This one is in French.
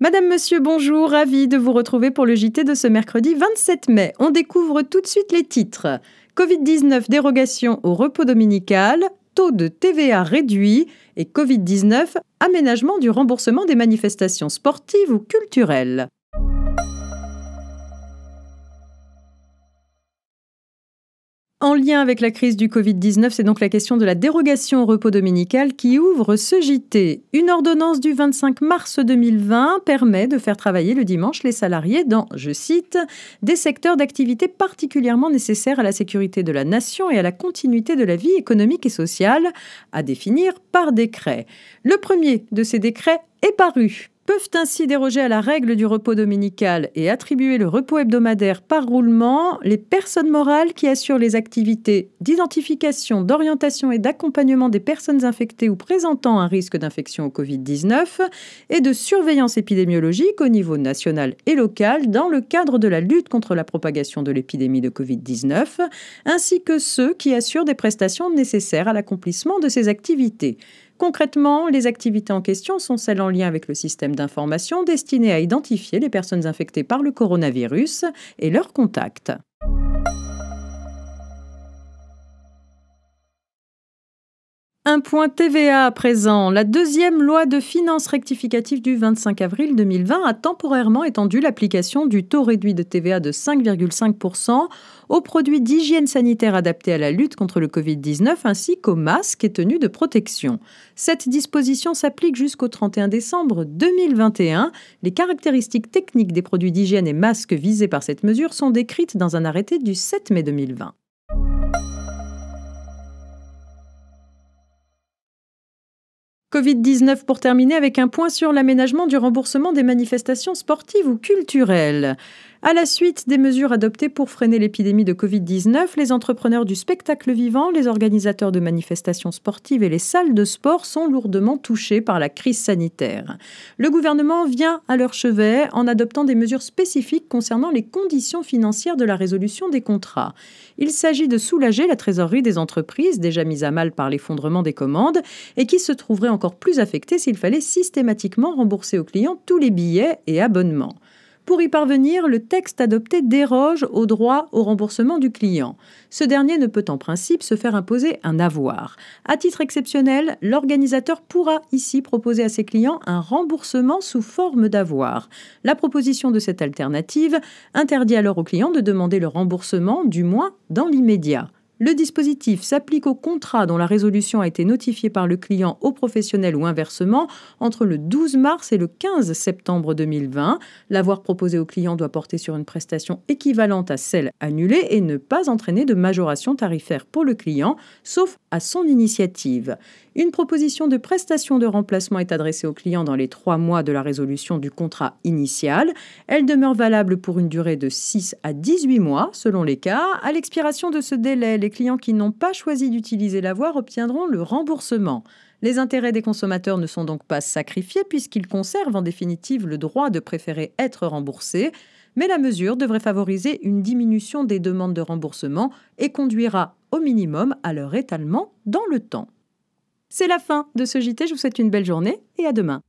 Madame, monsieur, bonjour, ravi de vous retrouver pour le JT de ce mercredi 27 mai. On découvre tout de suite les titres. Covid-19, dérogation au repos dominical, taux de TVA réduit et Covid-19, aménagement du remboursement des manifestations sportives ou culturelles. En lien avec la crise du Covid-19, c'est donc la question de la dérogation au repos dominical qui ouvre ce JT. Une ordonnance du 25 mars 2020 permet de faire travailler le dimanche les salariés dans, je cite, « des secteurs d'activité particulièrement nécessaires à la sécurité de la nation et à la continuité de la vie économique et sociale, à définir par décret ». Le premier de ces décrets est paru. Peuvent ainsi déroger à la règle du repos dominical et attribuer le repos hebdomadaire par roulement les personnes morales qui assurent les activités d'identification, d'orientation et d'accompagnement des personnes infectées ou présentant un risque d'infection au Covid-19 et de surveillance épidémiologique au niveau national et local dans le cadre de la lutte contre la propagation de l'épidémie de Covid-19, ainsi que ceux qui assurent des prestations nécessaires à l'accomplissement de ces activités. Concrètement, les activités en question sont celles en lien avec le système d'information destiné à identifier les personnes infectées par le coronavirus et leurs contacts. Un point TVA à présent. La deuxième loi de finances rectificative du 25 avril 2020 a temporairement étendu l'application du taux réduit de TVA de 5,5% aux produits d'hygiène sanitaire adaptés à la lutte contre le Covid-19 ainsi qu'aux masques et tenues de protection. Cette disposition s'applique jusqu'au 31 décembre 2021. Les caractéristiques techniques des produits d'hygiène et masques visés par cette mesure sont décrites dans un arrêté du 7 mai 2020. Covid-19 pour terminer avec un point sur l'aménagement du remboursement des manifestations sportives ou culturelles. À la suite des mesures adoptées pour freiner l'épidémie de Covid-19, les entrepreneurs du spectacle vivant, les organisateurs de manifestations sportives et les salles de sport sont lourdement touchés par la crise sanitaire. Le gouvernement vient à leur chevet en adoptant des mesures spécifiques concernant les conditions financières de la résolution des contrats. Il s'agit de soulager la trésorerie des entreprises déjà mise à mal par l'effondrement des commandes et qui se trouveraient encore plus affectées s'il fallait systématiquement rembourser aux clients tous les billets et abonnements. Pour y parvenir, le texte adopté déroge au droit au remboursement du client. Ce dernier ne peut en principe se faire imposer un avoir. À titre exceptionnel, l'organisateur pourra ici proposer à ses clients un remboursement sous forme d'avoir. La proposition de cette alternative interdit alors aux clients de demander le remboursement, du moins dans l'immédiat. Le dispositif s'applique aux contrats dont la résolution a été notifiée par le client au professionnel ou inversement entre le 12 mars et le 15 septembre 2020. L'avoir proposé au client doit porter sur une prestation équivalente à celle annulée et ne pas entraîner de majoration tarifaire pour le client, sauf à son initiative. Une proposition de prestation de remplacement est adressée au client dans les 3 mois de la résolution du contrat initial. Elle demeure valable pour une durée de 6 à 18 mois, selon les cas. À l'expiration de ce délai, les clients qui n'ont pas choisi d'utiliser l'avoir obtiendront le remboursement. Les intérêts des consommateurs ne sont donc pas sacrifiés puisqu'ils conservent en définitive le droit de préférer être remboursés. Mais la mesure devrait favoriser une diminution des demandes de remboursement et conduira au minimum à leur étalement dans le temps. C'est la fin de ce JT, je vous souhaite une belle journée et à demain.